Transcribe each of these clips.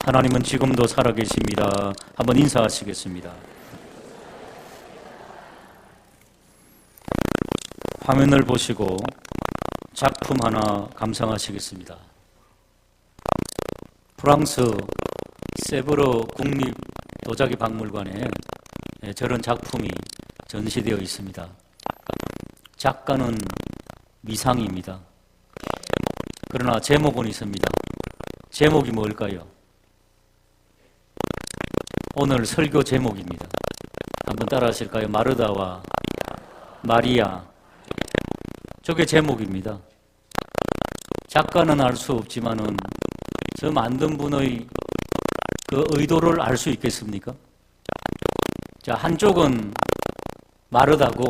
하나님은 지금도 살아계십니다. 한번 인사하시겠습니다. 화면을 보시고 작품 하나 감상하시겠습니다. 프랑스 세브르 국립 도자기 박물관에 저런 작품이 전시되어 있습니다. 작가는 미상입니다. 그러나 제목은 있습니다. 제목이 뭘까요? 오늘 설교 제목입니다. 한번 따라 하실까요? 마르다와 마리아. 저게 제목입니다. 작가는 알 수 없지만은 저 만든 분의 그 의도를 알 수 있겠습니까? 자, 한쪽은 마르다고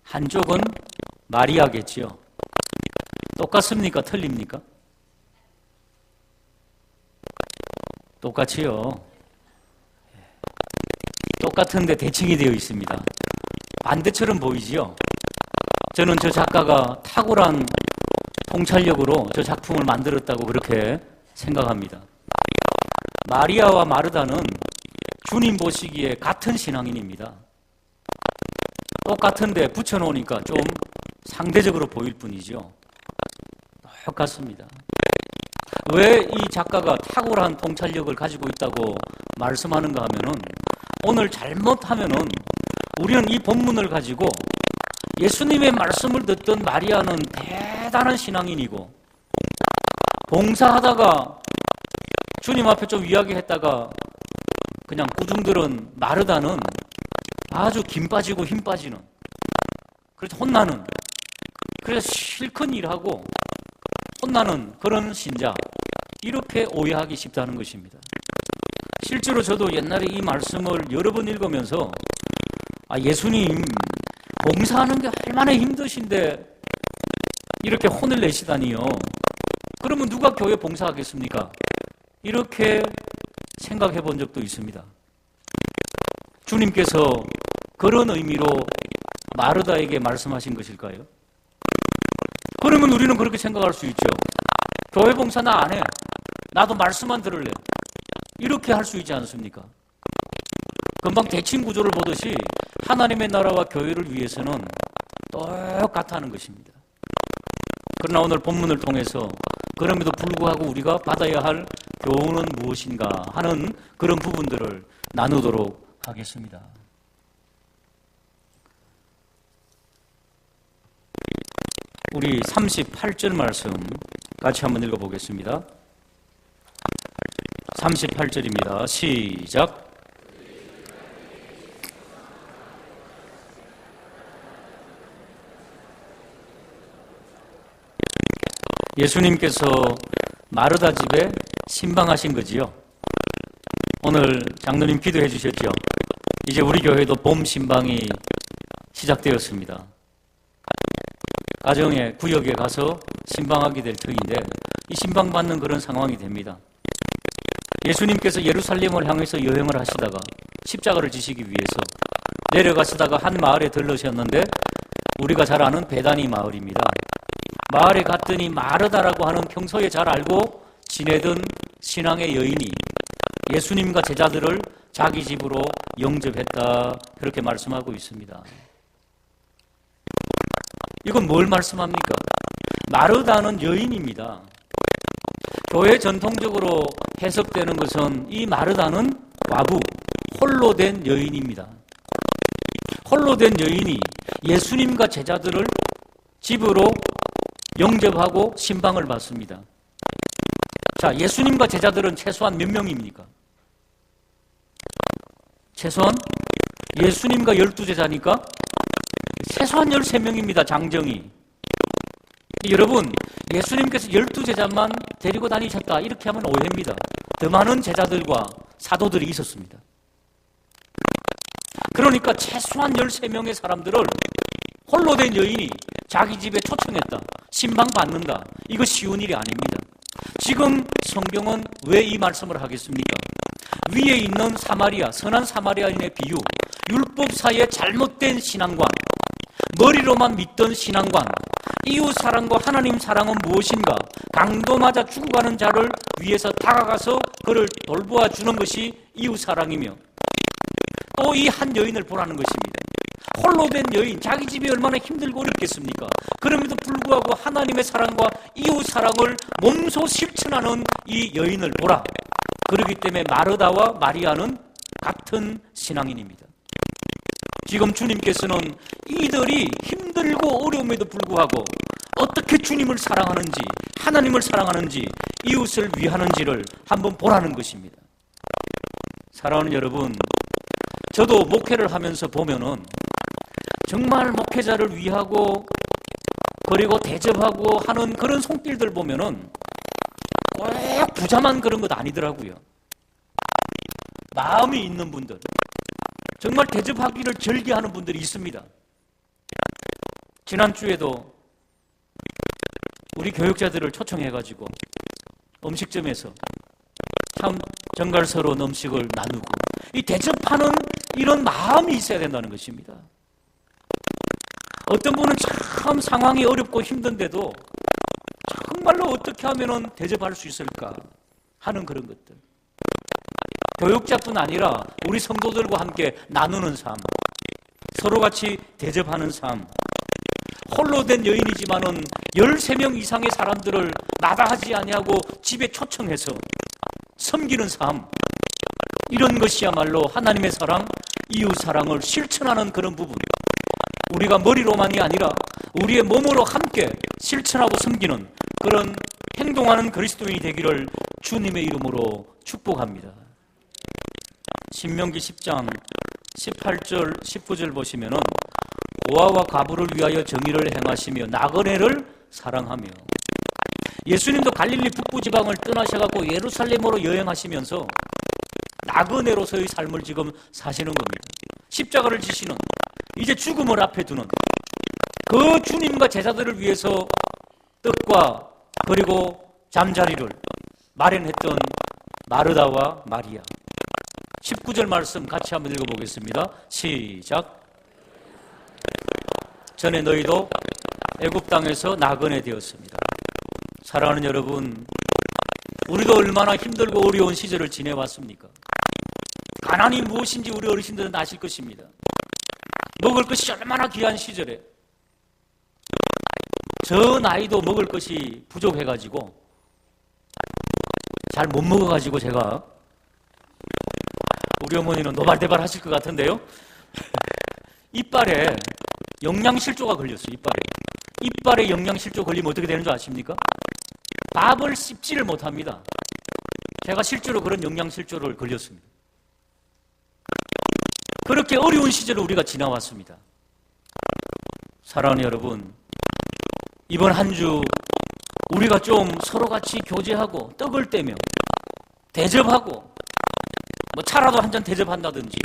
한쪽은 마리아겠지요. 똑같습니까? 틀립니까? 똑같이요. 똑같은데 대칭이 되어 있습니다. 반대처럼 보이지요? 저는 저 작가가 탁월한 통찰력으로 저 작품을 만들었다고 그렇게 생각합니다. 마리아와 마르다는 주님 보시기에 같은 신앙인입니다. 똑같은데 붙여놓으니까 좀 상대적으로 보일 뿐이죠. 똑같습니다. 왜 이 작가가 탁월한 통찰력을 가지고 있다고 말씀하는가 하면은 오늘 잘못하면은 우리는 이 본문을 가지고 예수님의 말씀을 듣던 마리아는 대단한 신앙인이고 봉사하다가 주님 앞에 좀 이야기했다가 그냥 꾸중들은 마르다는 아주 김 빠지고 힘 빠지는, 그래서 혼나는, 그래서 실컷 일하고 혼나는 그런 신자, 이렇게 오해하기 쉽다는 것입니다. 실제로 저도 옛날에 이 말씀을 여러 번 읽으면서 예수님 봉사하는 게 얼마나 힘드신데 이렇게 혼을 내시다니요. 그러면 누가 교회 봉사하겠습니까? 이렇게 생각해 본 적도 있습니다. 주님께서 그런 의미로 마르다에게 말씀하신 것일까요? 그러면 우리는 그렇게 생각할 수 있죠. 교회 봉사 나 안 해. 나도 말씀만 들을래. 이렇게 할 수 있지 않습니까? 금방 대칭 구조를 보듯이 하나님의 나라와 교회를 위해서는 똑같다는 것입니다. 그러나 오늘 본문을 통해서 그럼에도 불구하고 우리가 받아야 할 교훈은 무엇인가 하는 그런 부분들을 나누도록 하겠습니다. 우리 38절 말씀 같이 한번 읽어보겠습니다. 38절입니다. 시작. 예수님께서 마르다 집에 신방하신 거지요. 오늘 장로님 기도해 주셨죠. 이제 우리 교회도 봄 신방이 시작되었습니다. 가정에 구역에 가서 신방하게 될 터인데 이 신방 받는 그런 상황이 됩니다. 예수님께서 예루살렘을 향해서 여행을 하시다가 십자가를 지시기 위해서 내려가시다가 한 마을에 들르셨는데 우리가 잘 아는 베다니 마을입니다. 마을에 갔더니 마르다라고 하는 평소에 잘 알고 지내던 신앙의 여인이 예수님과 제자들을 자기 집으로 영접했다, 그렇게 말씀하고 있습니다. 이건 뭘 말씀합니까? 마르다는 여인입니다. 교회 전통적으로 해석되는 것은 이 마르다는 과부, 홀로 된 여인입니다. 홀로 된 여인이 예수님과 제자들을 집으로 영접하고 신방을 받습니다. 자, 예수님과 제자들은 최소한 몇 명입니까? 최소한 예수님과 12제자니까 최소한 13명입니다. 장정이. 여러분, 예수님께서 12제자만 데리고 다니셨다 이렇게 하면 오해입니다. 더 많은 제자들과 사도들이 있었습니다. 그러니까 최소한 13명의 사람들을 홀로 된 여인이 자기 집에 초청했다, 신방 받는다, 이거 쉬운 일이 아닙니다. 지금 성경은 왜 이 말씀을 하겠습니까? 위에 있는 사마리아, 선한 사마리아인의 비유, 율법사의 잘못된 신앙관, 머리로만 믿던 신앙관, 이웃 사랑과 하나님 사랑은 무엇인가? 강도 맞아 죽어가는 자를 위해서 다가가서 그를 돌보아 주는 것이 이웃 사랑이며, 또 이 한 여인을 보라는 것입니다. 홀로 된 여인, 자기 집이 얼마나 힘들고 어렵겠습니까? 그럼에도 불구하고 하나님의 사랑과 이웃 사랑을 몸소 실천하는 이 여인을 보라. 그렇기 때문에 마르다와 마리아는 같은 신앙인입니다. 지금 주님께서는 이들이 힘들고 어려움에도 불구하고 어떻게 주님을 사랑하는지, 하나님을 사랑하는지, 이웃을 위하는지를 한번 보라는 것입니다. 사랑하는 여러분, 저도 목회를 하면서 보면은 정말 목회자를 위하고 그리고 대접하고 하는 그런 손길들 보면은 꼭 부자만 그런 것 아니더라고요. 마음이 있는 분들, 정말 대접하기를 절개하는 분들이 있습니다. 지난주에도 우리 교육자들을 초청해가지고 음식점에서 참 정갈스러운 음식을 나누고, 이 대접하는 이런 마음이 있어야 된다는 것입니다. 어떤 분은 참 상황이 어렵고 힘든데도 정말로 어떻게 하면 대접할 수 있을까 하는 그런 것들. 교육자뿐 아니라 우리 성도들과 함께 나누는 삶, 서로 같이 대접하는 삶, 홀로 된 여인이지만은 13명 이상의 사람들을 마다하지 아니하고 집에 초청해서 섬기는 삶, 이런 것이야말로 하나님의 사랑, 이웃 사랑을 실천하는 그런 부분, 우리가 머리로만이 아니라 우리의 몸으로 함께 실천하고 섬기는 그런 행동하는 그리스도인이 되기를 주님의 이름으로 축복합니다. 신명기 10장 18절 19절 보시면은 고아와 과부를 위하여 정의를 행하시며 나그네를 사랑하며, 예수님도 갈릴리 북부 지방을 떠나셔가지고 예루살렘으로 여행하시면서 나그네로서의 삶을 지금 사시는 겁니다. 십자가를 지시는, 이제 죽음을 앞에 두는 그 주님과 제자들을 위해서 떡과 그리고 잠자리를 마련했던 마르다와 마리아. 19절 말씀 같이 한번 읽어보겠습니다. 시작. 전에 너희도 애굽 땅에서 나그네 되었습니다. 사랑하는 여러분, 우리도 얼마나 힘들고 어려운 시절을 지내왔습니까? 가난이 무엇인지 우리 어르신들은 아실 것입니다. 먹을 것이 얼마나 귀한 시절에 저 나이도 먹을 것이 부족해가지고 잘 못 먹어가지고 제가, 우리 어머니는 노발대발 하실 것 같은데요. 이빨에 영양실조가 걸렸어요. 이빨에 영양실조 걸리면 어떻게 되는 줄 아십니까? 밥을 씹지를 못합니다. 제가 실제로 그런 영양실조를 걸렸습니다. 그렇게 어려운 시절을 우리가 지나왔습니다. 사랑하는 여러분, 이번 한 주 우리가 좀 서로 같이 교제하고 떡을 떼며 대접하고 뭐 차라도 한 잔 대접한다든지,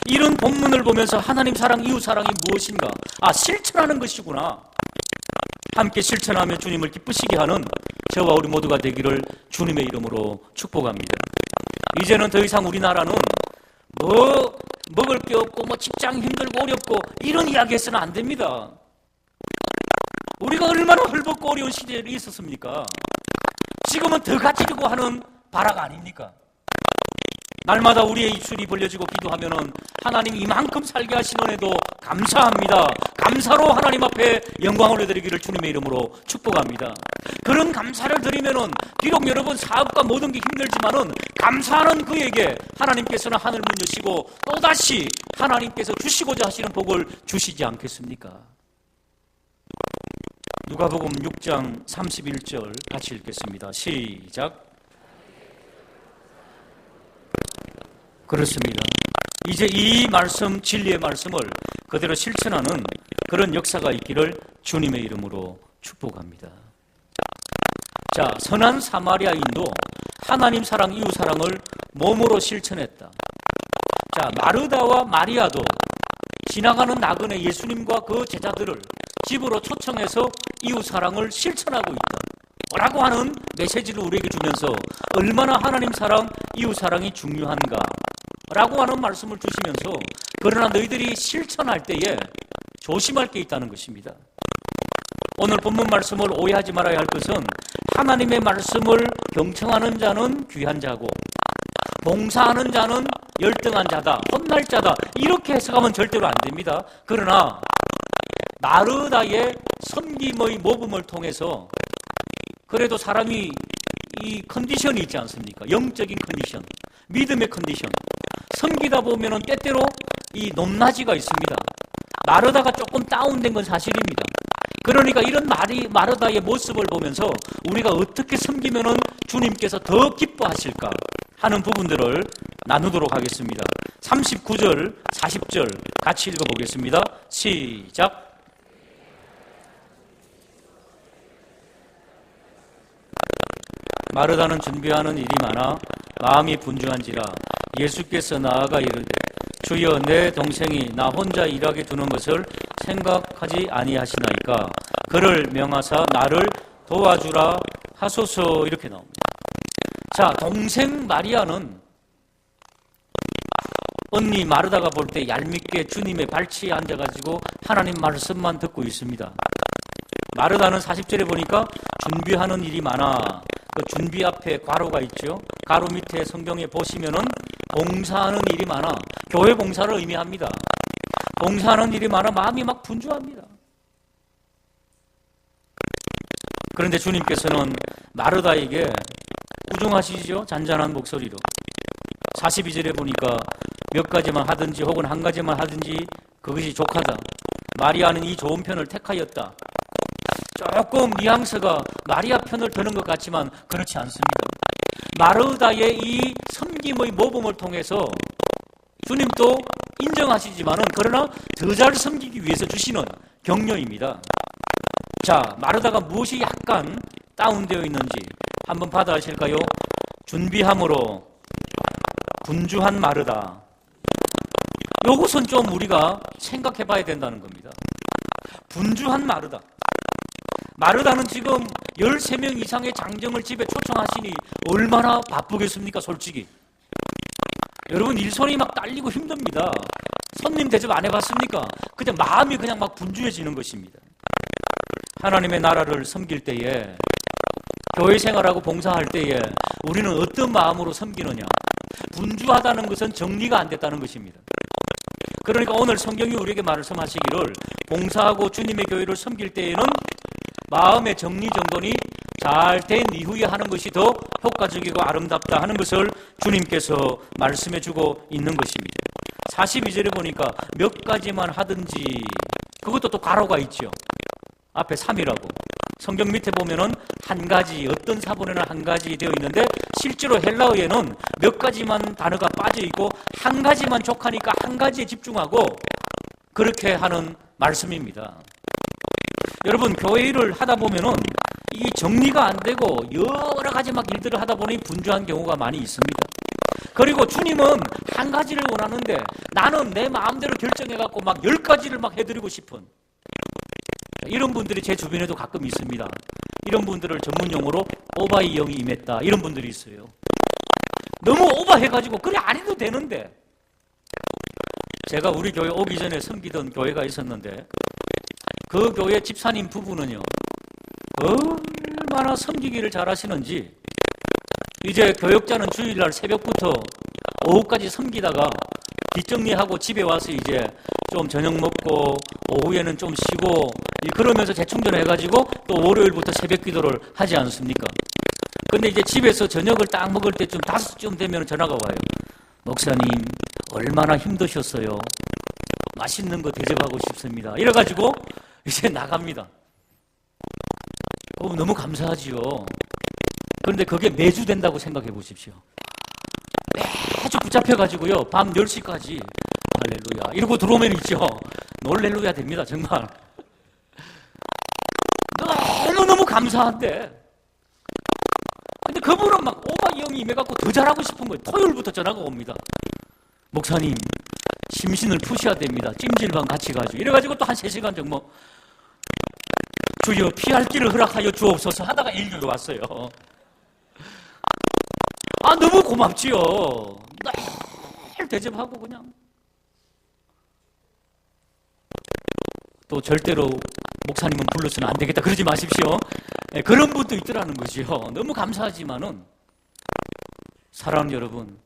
이런 본문을 보면서 하나님 사랑, 이웃 사랑이 무엇인가? 실천하는 것이구나. 함께 실천하며 주님을 기쁘시게 하는 저와 우리 모두가 되기를 주님의 이름으로 축복합니다. 이제는 더 이상 우리나라는 뭐 먹을 게 없고 뭐 직장 힘들고 어렵고 이런 이야기 해서는 안 됩니다. 우리가 얼마나 헐벗고 어려운 시절이 있었습니까? 지금은 더 갖추려고 하는 바라가 아닙니까? 날마다 우리의 입술이 벌려지고 기도하면은 하나님 이만큼 살게 하신 은혜도 감사합니다. 감사로 하나님 앞에 영광을 올려드리기를 주님의 이름으로 축복합니다. 그런 감사를 드리면은 비록 여러분 사업과 모든 게 힘들지만은 감사하는 그에게 하나님께서는 하늘 문 여시고 또다시 하나님께서 주시고자 하시는 복을 주시지 않겠습니까? 누가복음 6장 31절 같이 읽겠습니다. 시작. 그렇습니다. 이제 이 말씀, 진리의 말씀을 그대로 실천하는 그런 역사가 있기를 주님의 이름으로 축복합니다. 자, 선한 사마리아인도 하나님 사랑, 이웃 사랑을 몸으로 실천했다. 자, 마르다와 마리아도 지나가는 나그네 예수님과 그 제자들을 집으로 초청해서 이웃 사랑을 실천하고 있다. 라고 하는 메시지를 우리에게 주면서 얼마나 하나님 사랑, 이웃 사랑이 중요한가 라고 하는 말씀을 주시면서, 그러나 너희들이 실천할 때에 조심할 게 있다는 것입니다. 오늘 본문 말씀을 오해하지 말아야 할 것은 하나님의 말씀을 경청하는 자는 귀한 자고 봉사하는 자는 열등한 자다, 혼날 자다, 이렇게 해석하면 절대로 안 됩니다. 그러나 마르다의 섬김의 모범을 통해서 그래도 사람이 이 컨디션이 있지 않습니까? 영적인 컨디션, 믿음의 컨디션. 섬기다 보면은 때때로 이 높낮이가 있습니다. 마르다가 조금 다운된 건 사실입니다. 그러니까 이런 마르다의 모습을 보면서 우리가 어떻게 섬기면은 주님께서 더 기뻐하실까 하는 부분들을 나누도록 하겠습니다. 39절, 40절 같이 읽어보겠습니다. 시작. 마르다는 준비하는 일이 많아 마음이 분주한지라 예수께서 나아가 이르되 주여 내 동생이 나 혼자 일하게 두는 것을 생각하지 아니하시나이까 그를 명하사 나를 도와주라 하소서 이렇게 나옵니다. 자, 동생 마리아는 언니 마르다가 볼 때 얄밉게 주님의 발치에 앉아가지고 하나님 말씀만 듣고 있습니다. 마르다는 40절에 보니까 준비하는 일이 많아. 그 준비 앞에 괄호가 있죠. 괄호 밑에 성경에 보시면은 봉사하는 일이 많아. 교회 봉사를 의미합니다. 봉사하는 일이 많아 마음이 막 분주합니다. 그런데 주님께서는 마르다에게 우중하시죠? 잔잔한 목소리로 42절에 보니까 몇 가지만 하든지 혹은 한 가지만 하든지 그것이 족하다. 마리아는 이 좋은 편을 택하였다. 조금 뉘앙스가 마리아 편을 드는 것 같지만 그렇지 않습니다. 마르다의 이 섬김의 모범을 통해서 주님도 인정하시지만은 그러나 더 잘 섬기기 위해서 주시는 격려입니다. 자, 마르다가 무엇이 약간 다운되어 있는지 한번 받아하실까요? 준비함으로 분주한 마르다. 이것은 좀 우리가 생각해 봐야 된다는 겁니다. 분주한 마르다. 마르다는 지금 13명 이상의 장정을 집에 초청하시니 얼마나 바쁘겠습니까, 솔직히. 여러분, 일손이 막 딸리고 힘듭니다. 손님 대접 안 해봤습니까? 그냥 마음이 그냥 막 분주해지는 것입니다. 하나님의 나라를 섬길 때에, 교회 생활하고 봉사할 때에 우리는 어떤 마음으로 섬기느냐? 분주하다는 것은 정리가 안 됐다는 것입니다. 그러니까 오늘 성경이 우리에게 말씀하시기를 봉사하고 주님의 교회를 섬길 때에는 마음의 정리정돈이 잘 된 이후에 하는 것이 더 효과적이고 아름답다 하는 것을 주님께서 말씀해 주고 있는 것입니다. 42절에 보니까 몇 가지만 하든지, 그것도 또 괄호가 있죠. 앞에 3이라고. 성경 밑에 보면은 한 가지, 어떤 사본에는 한 가지 되어 있는데 실제로 헬라어에는 몇 가지만 단어가 빠져 있고 한 가지만 족하니까 한 가지에 집중하고 그렇게 하는 말씀입니다. 여러분, 교회 일을 하다 보면은 이 정리가 안 되고 여러 가지 막 일들을 하다 보니 분주한 경우가 많이 있습니다. 그리고 주님은 한 가지를 원하는데 나는 내 마음대로 결정해갖고 막 10가지를 막 해드리고 싶은 이런 분들이 제 주변에도 가끔 있습니다. 이런 분들을 전문 용어로 오바이 영이 임했다, 이런 분들이 있어요. 너무 오바해가지고 그래 안 해도 되는데. 제가 우리 교회 오기 전에 섬기던 교회가 있었는데 그 교회 집사님 부부는요 얼마나 섬기기를 잘하시는지 이제 교역자는 주일날 새벽부터 오후까지 섬기다가 뒷정리하고 집에 와서 이제 좀 저녁 먹고 오후에는 좀 쉬고 그러면서 재충전해가지고 또 월요일부터 새벽 기도를 하지 않습니까? 근데 이제 집에서 저녁을 딱 먹을 때쯤 5시쯤 되면 전화가 와요. 목사님 얼마나 힘드셨어요? 맛있는 거 대접하고 싶습니다. 이래가지고 이제 나갑니다. 너무 감사하지요. 그런데 그게 매주 된다고 생각해 보십시오. 매주 붙잡혀가지고요 밤 10시까지 할렐루야 이러고 들어오면 있죠. 놀렐루야 됩니다. 정말 너무너무 감사한데, 근데 그분은 막 오바 영이 임해갖고 더 잘하고 싶은 거예요. 토요일부터 전화가 옵니다. 목사님 심신을 푸셔야 됩니다. 찜질방 같이 가지고 이래가지고 또 한 3시간 정도 주여 피할 길을 허락하여 주옵소서 하다가 일교에 왔어요. 아 너무 고맙지요. 늘 대접하고 그냥 또 절대로 목사님은 불러서는 안 되겠다 그러지 마십시오. 그런 분도 있더라는 거죠. 너무 감사하지만은 사랑하는 여러분,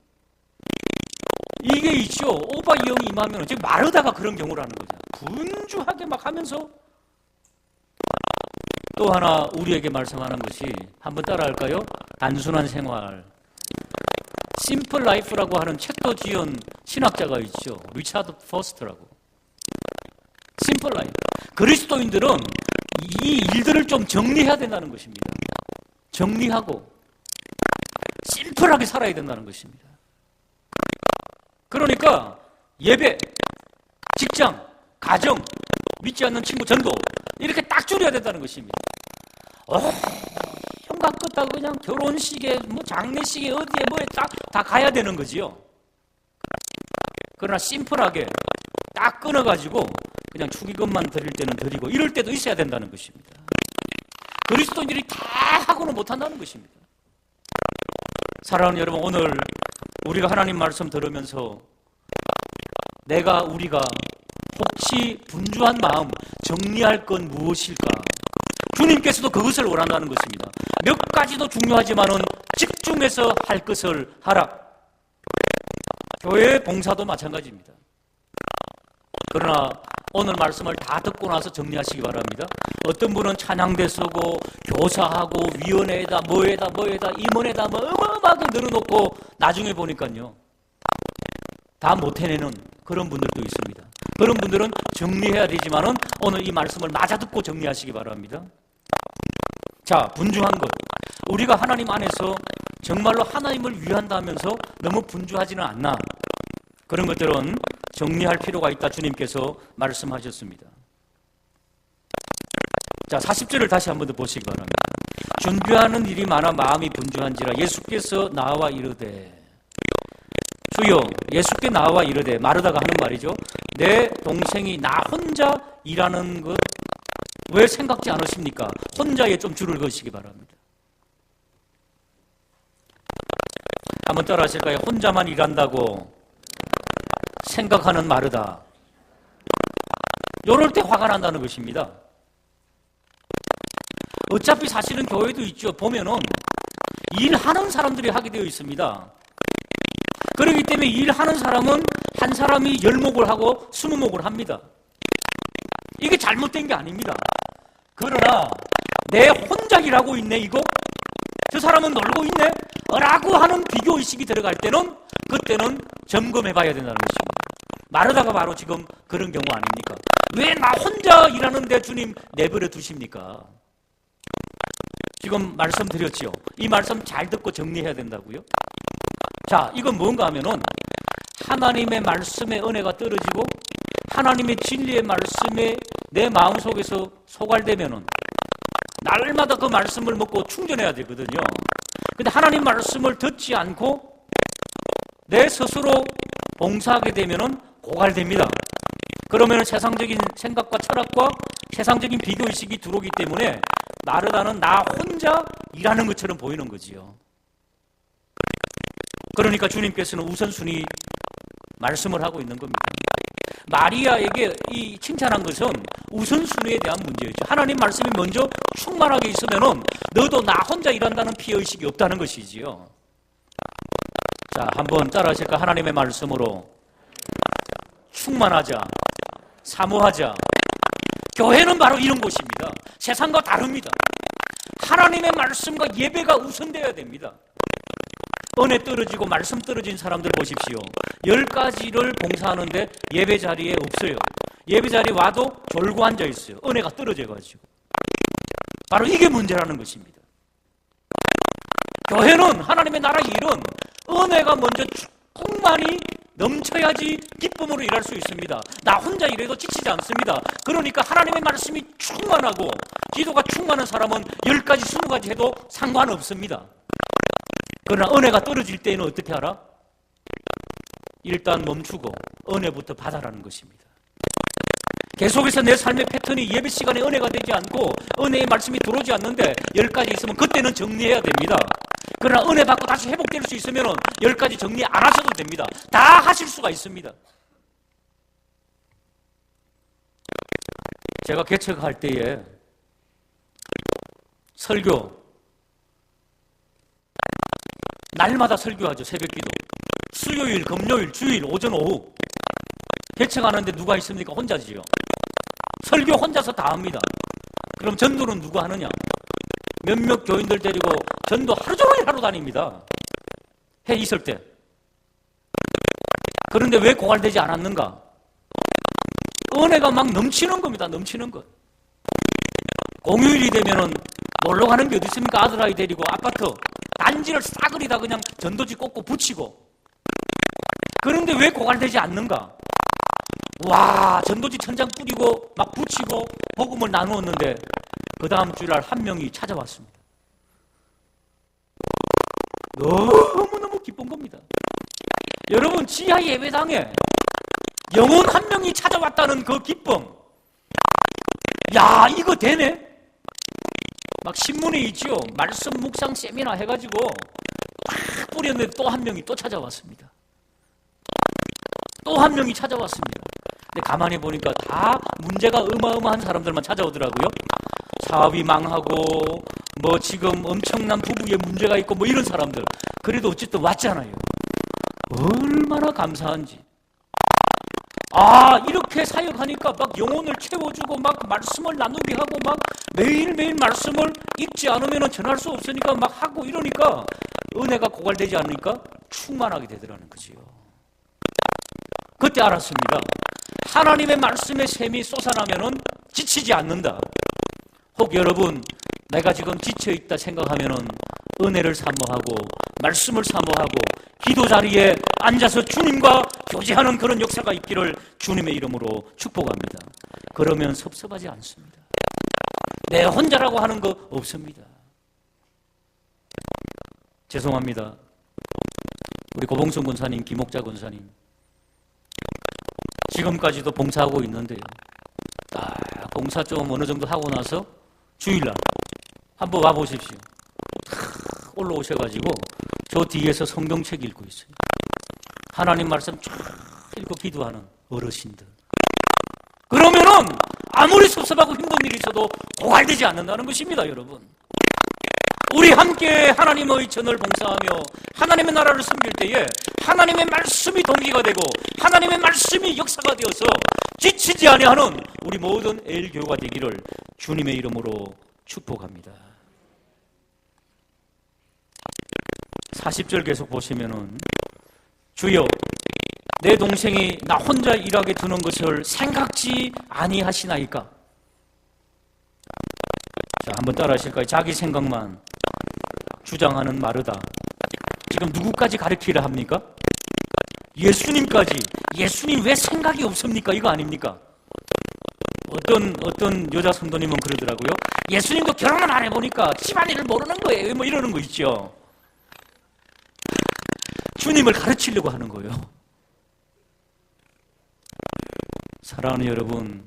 이게 있죠. 오바 이형이 임하면 지금 마르다가 그런 경우라는 거죠. 분주하게 막 하면서. 또 하나 우리에게 말씀하는 것이, 한번 따라할까요? 단순한 생활. 심플 라이프라고 하는 책도 지은 신학자가 있죠. 리차드 포스터라고. 심플 라이프. 그리스도인들은 이 일들을 좀 정리해야 된다는 것입니다. 정리하고 심플하게 살아야 된다는 것입니다. 그러니까 예배, 직장, 가정, 믿지 않는 친구 전도 이렇게 딱 줄여야 된다는 것입니다. 현관 끝다고 그냥 결혼식에 뭐 장례식에 어디에 뭐에 다 가야 되는 거지요. 그러나 심플하게 딱 끊어가지고 그냥 축의금만 드릴 때는 드리고 이럴 때도 있어야 된다는 것입니다. 그리스도인들이 다 하고는 못한다는 것입니다. 사랑하는 여러분, 오늘 우리가 하나님 말씀 들으면서 우리가 혹시 분주한 마음 정리할 건 무엇일까? 주님께서도 그것을 원한다는 것입니다. 몇 가지도 중요하지만은 집중해서 할 것을 하라. 교회 봉사도 마찬가지입니다. 그러나 오늘 말씀을 다 듣고 나서 정리하시기 바랍니다. 어떤 분은 찬양대 쓰고 교사하고 위원회에다 뭐에다 임원에다 뭐 어마어마하게 늘어놓고 나중에 보니까요 다 못 해내는 그런 분들도 있습니다. 그런 분들은 정리해야 되지만은 오늘 이 말씀을 맞아 듣고 정리하시기 바랍니다. 자, 분주한 것. 우리가 하나님 안에서 정말로 하나님을 위한다면서 너무 분주하지는 않나? 그런 것들은 정리할 필요가 있다 주님께서 말씀하셨습니다. 자, 40절을 다시 한번 더 보시기 바랍니다. 준비하는 일이 많아 마음이 분주한지라 예수께서 나와 이르되, 주여, 예수께 나와 이르되, 마르다가 하는 말이죠. 내 동생이 나 혼자 일하는 것 왜 생각지 않으십니까? 혼자에 좀 줄을 그으시기 바랍니다. 한번 따라 하실까요? 혼자만 일한다고 생각하는 마르다. 이럴 때 화가 난다는 것입니다. 어차피 사실은 교회도 있죠. 보면은 일하는 사람들이 하게 되어 있습니다. 그렇기 때문에 일하는 사람은 한 사람이 10목을 하고 20목을 합니다. 이게 잘못된 게 아닙니다. 그러나 내 혼자 일하고 있네 이거? 저 사람은 놀고 있네? 라고 하는 비교의식이 들어갈 때는 그때는 점검해 봐야 된다는 것입니다. 마르다가 바로 지금 그런 경우 아닙니까? 왜 나 혼자 일하는데 주님 내버려 두십니까? 지금 말씀드렸지요. 이 말씀 잘 듣고 정리해야 된다고요. 자, 이건 뭔가 하면은 하나님의 말씀의 은혜가 떨어지고 하나님의 진리의 말씀에 내 마음속에서 소갈되면은 날마다 그 말씀을 먹고 충전해야 되거든요. 근데 하나님 말씀을 듣지 않고 내 스스로 봉사하게 되면은 고갈됩니다. 그러면은 세상적인 생각과 철학과 세상적인 비교의식이 들어오기 때문에 마르다는 나 혼자 일하는 것처럼 보이는 거지요. 그러니까 주님께서는 우선순위 말씀을 하고 있는 겁니다. 마리아에게 이 칭찬한 것은 우선순위에 대한 문제였죠. 하나님 말씀이 먼저 충만하게 있으면은 너도 나 혼자 일한다는 피해의식이 없다는 것이지요. 자, 한번 따라 하실까? 하나님의 말씀으로 충만하자, 사모하자. 교회는 바로 이런 곳입니다. 세상과 다릅니다. 하나님의 말씀과 예배가 우선되어야 됩니다. 은혜 떨어지고 말씀 떨어진 사람들 보십시오. 10가지를 봉사하는데 예배 자리에 없어요. 예배 자리에 와도 졸고 앉아 있어요. 은혜가 떨어져가지고. 바로 이게 문제라는 것입니다. 교회는, 하나님의 나라 일은 은혜가 먼저 충만히 넘쳐야지 기쁨으로 일할 수 있습니다. 나 혼자 일해도 지치지 않습니다. 그러니까 하나님의 말씀이 충만하고 기도가 충만한 사람은 10가지, 20가지 해도 상관없습니다. 그러나 은혜가 떨어질 때는 어떻게 하라? 일단 멈추고 은혜부터 받아라는 것입니다. 계속해서 내 삶의 패턴이 예배 시간에 은혜가 되지 않고 은혜의 말씀이 들어오지 않는데 10가지 있으면 그때는 정리해야 됩니다. 그러나 은혜 받고 다시 회복될 수 있으면 10가지 정리 안 하셔도 됩니다. 다 하실 수가 있습니다. 제가 개척할 때에 설교, 날마다 설교하죠. 새벽기도. 수요일, 금요일, 주일, 오전, 오후. 개척하는데 누가 있습니까? 혼자지요. 설교 혼자서 다 합니다. 그럼 전도는 누가 하느냐? 몇몇 교인들 데리고 전도 하루 종일 하러 다닙니다. 해 있을 때. 그런데 왜 고갈되지 않았는가? 은혜가 막 넘치는 겁니다. 넘치는 것. 공휴일이 되면은 놀러 가는 게 어디 있습니까? 아들아이 데리고 아파트 단지를 싸그리다 그냥 전도지 꽂고 붙이고. 그런데 왜 고갈되지 않는가? 와, 전도지 천장 뿌리고 막 붙이고 복음을 나누었는데 그 다음 주일날 한 명이 찾아왔습니다. 너무너무 기쁜 겁니다. 여러분, 지하 예배당에 영혼 한 명이 찾아왔다는 그 기쁨. 야, 이거 되네? 막 신문에 있죠. 말씀 묵상 세미나 해가지고 딱 뿌렸는데 또 한 명이 또 찾아왔습니다. 또 한 명이 찾아왔습니다. 근데 가만히 보니까 다 문제가 어마어마한 사람들만 찾아오더라고요. 사업이 망하고 뭐 지금 엄청난 부부의 문제가 있고 뭐 이런 사람들. 그래도 어쨌든 왔잖아요. 얼마나 감사한지. 아, 이렇게 사역하니까 막 영혼을 채워주고 막 말씀을 나누게 하고 막 매일매일 말씀을 읽지 않으면 전할 수 없으니까 막 하고 이러니까 은혜가 고갈되지 않으니까 충만하게 되더라는 거지요. 그때 알았습니다. 하나님의 말씀의 샘이 솟아나면은 지치지 않는다. 혹 여러분, 내가 지금 지쳐있다 생각하면은 은혜를 사모하고 말씀을 사모하고 기도 자리에 앉아서 주님과 교제하는 그런 역사가 있기를 주님의 이름으로 축복합니다. 그러면 섭섭하지 않습니다. 내 혼자라고 하는 거 없습니다. 죄송합니다. 우리 고봉성 권사님, 김옥자 권사님 지금까지도 봉사하고 있는데요. 봉사 좀 어느 정도 하고 나서 주일날 한번 와보십시오. 올라오셔가지고 저 뒤에서 성경책 읽고 있어요. 하나님 말씀 쫙 읽고 기도하는 어르신들. 그러면은 아무리 섭섭하고 힘든 일이 있어도 고갈되지 않는다는 것입니다, 여러분. 우리 함께 하나님의 전을 봉사하며 하나님의 나라를 섬길 때에 하나님의 말씀이 동기가 되고 하나님의 말씀이 역사가 되어서 지치지 아니하는 우리 모든 에일교회가 되기를 주님의 이름으로 축복합니다. 40절 계속 보시면은 주여 내 동생이 나 혼자 일하게 두는 것을 생각지 아니하시나이까. 자, 한번 따라 하실까요? 자기 생각만 주장하는 마르다. 지금 누구까지 가르치려 합니까? 예수님까지. 예수님 왜 생각이 없습니까? 이거 아닙니까? 어떤 여자 성도님은 그러더라고요. 예수님도 결혼을 안 해보니까 집안일을 모르는 거예요. 뭐 이러는 거 있죠. 주님을 가르치려고 하는 거예요. 사랑하는 여러분,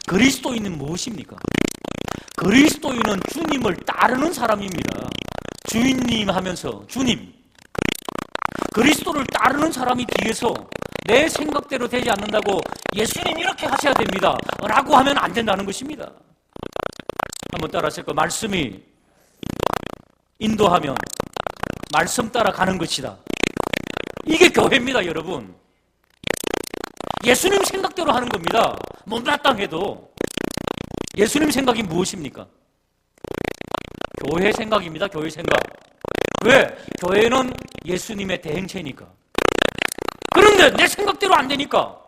그리스도인은 무엇입니까? 그리스도인은 주님을 따르는 사람입니다. 주인님 하면서 주님. 그리스도를 따르는 사람이 뒤에서 내 생각대로 되지 않는다고 예수님 이렇게 하셔야 됩니다 라고 하면 안 된다는 것입니다. 한번 따라 하실 거. 말씀이 인도하면 말씀 따라 가는 것이다. 이게 교회입니다, 여러분. 예수님 생각대로 하는 겁니다. 못마땅해도. 예수님 생각이 무엇입니까? 교회 생각입니다. 교회 생각. 왜? 교회는 예수님의 대행체니까. 그런데 내 생각대로 안 되니까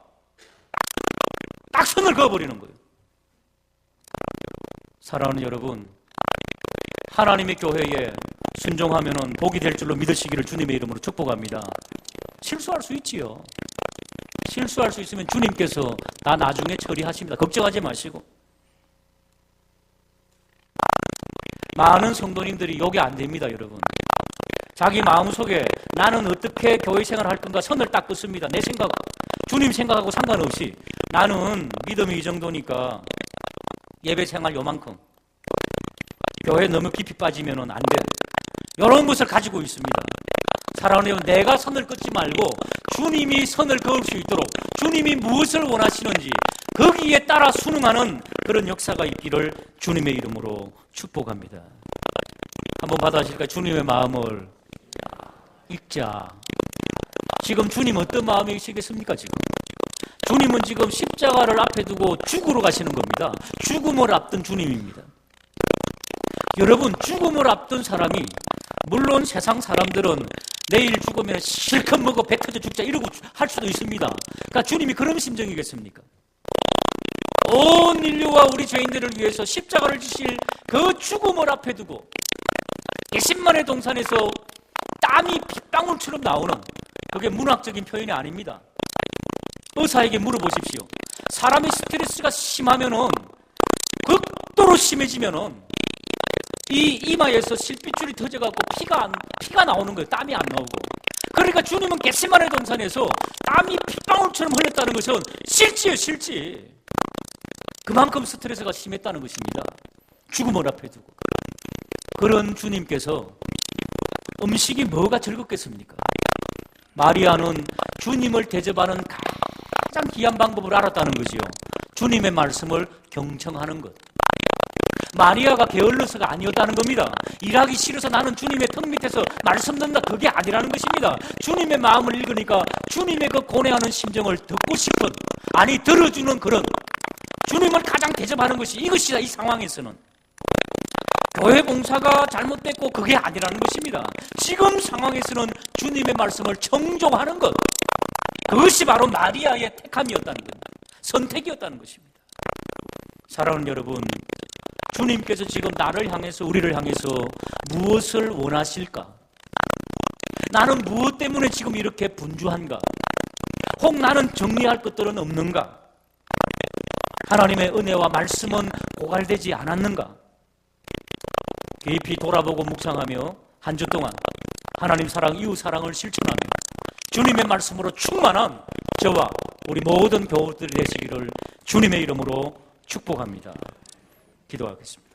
딱 선을 그어버리는 거예요. 사랑하는 여러분, 하나님의 교회에 순종하면 복이 될 줄로 믿으시기를 주님의 이름으로 축복합니다. 실수할 수 있지요. 실수할 수 있으면 주님께서 다 나중에 처리하십니다. 걱정하지 마시고. 많은 성도님들이 요게 안 됩니다, 여러분. 자기 마음속에 나는 어떻게 교회 생활할 건가 선을 딱 긋습니다. 내 생각, 주님 생각하고 상관없이 나는 믿음이 이 정도니까 예배 생활 요만큼, 교회 너무 깊이 빠지면 안 돼. 이런 것을 가지고 있습니다. 사랑하는 여러분, 내가 선을 긋지 말고 주님이 선을 그을 수 있도록 주님이 무엇을 원하시는지 거기에 따라 순응하는 그런 역사가 있기를 주님의 이름으로 축복합니다. 한번 받아주실까요? 주님의 마음을 읽자. 지금 주님 어떤 마음이시겠습니까? 주님은 지금 십자가를 앞에 두고 죽으러 가시는 겁니다. 죽음을 앞둔 주님입니다. 여러분, 죽음을 앞둔 사람이, 물론 세상 사람들은 내일 죽으면 실컷 먹어 배 터져 죽자 이러고 할 수도 있습니다. 그러니까 주님이 그런 심정이겠습니까? 온 인류와 우리 죄인들을 위해서 십자가를 지실 그 죽음을 앞에 두고 겟세마네 동산에서 땀이 빗방울처럼 나오는, 그게 문학적인 표현이 아닙니다. 의사에게 물어보십시오. 사람의 스트레스가 심하면은, 극도로 심해지면은 이 이마에서 실핏줄이 터져갖고 피가 나오는 거예요. 땀이 안 나오고. 그러니까 주님은 겟세마네 동산에서 땀이 핏방울처럼 흘렸다는 것은 실지예요, 실지. 그만큼 스트레스가 심했다는 것입니다. 죽음을 앞에 두고. 그런 주님께서 음식이 뭐가 즐겁겠습니까? 마리아는 주님을 대접하는 가장 귀한 방법을 알았다는 거지요. 주님의 말씀을 경청하는 것. 마리아가 게을러서가 아니었다는 겁니다. 일하기 싫어서 나는 주님의 턱 밑에서 말씀 듣는다, 그게 아니라는 것입니다. 주님의 마음을 읽으니까 주님의 그 고뇌하는 심정을 듣고 싶은, 아니 들어주는 그런, 주님을 가장 대접하는 것이 이것이다. 이 상황에서는 교회 봉사가 잘못됐고 그게 아니라는 것입니다. 지금 상황에서는 주님의 말씀을 청종하는 것, 그것이 바로 마리아의 택함이었다는 겁니다. 선택이었다는 것입니다. 사랑하는 여러분, 주님께서 지금 나를 향해서, 우리를 향해서 무엇을 원하실까? 나는 무엇 때문에 지금 이렇게 분주한가? 혹 나는 정리할 것들은 없는가? 하나님의 은혜와 말씀은 고갈되지 않았는가? 깊이 돌아보고 묵상하며 한 주 동안 하나님 사랑, 이웃 사랑을 실천하며 주님의 말씀으로 충만한 저와 우리 모든 교우들이 되시기를 주님의 이름으로 축복합니다. 기도하겠습니다.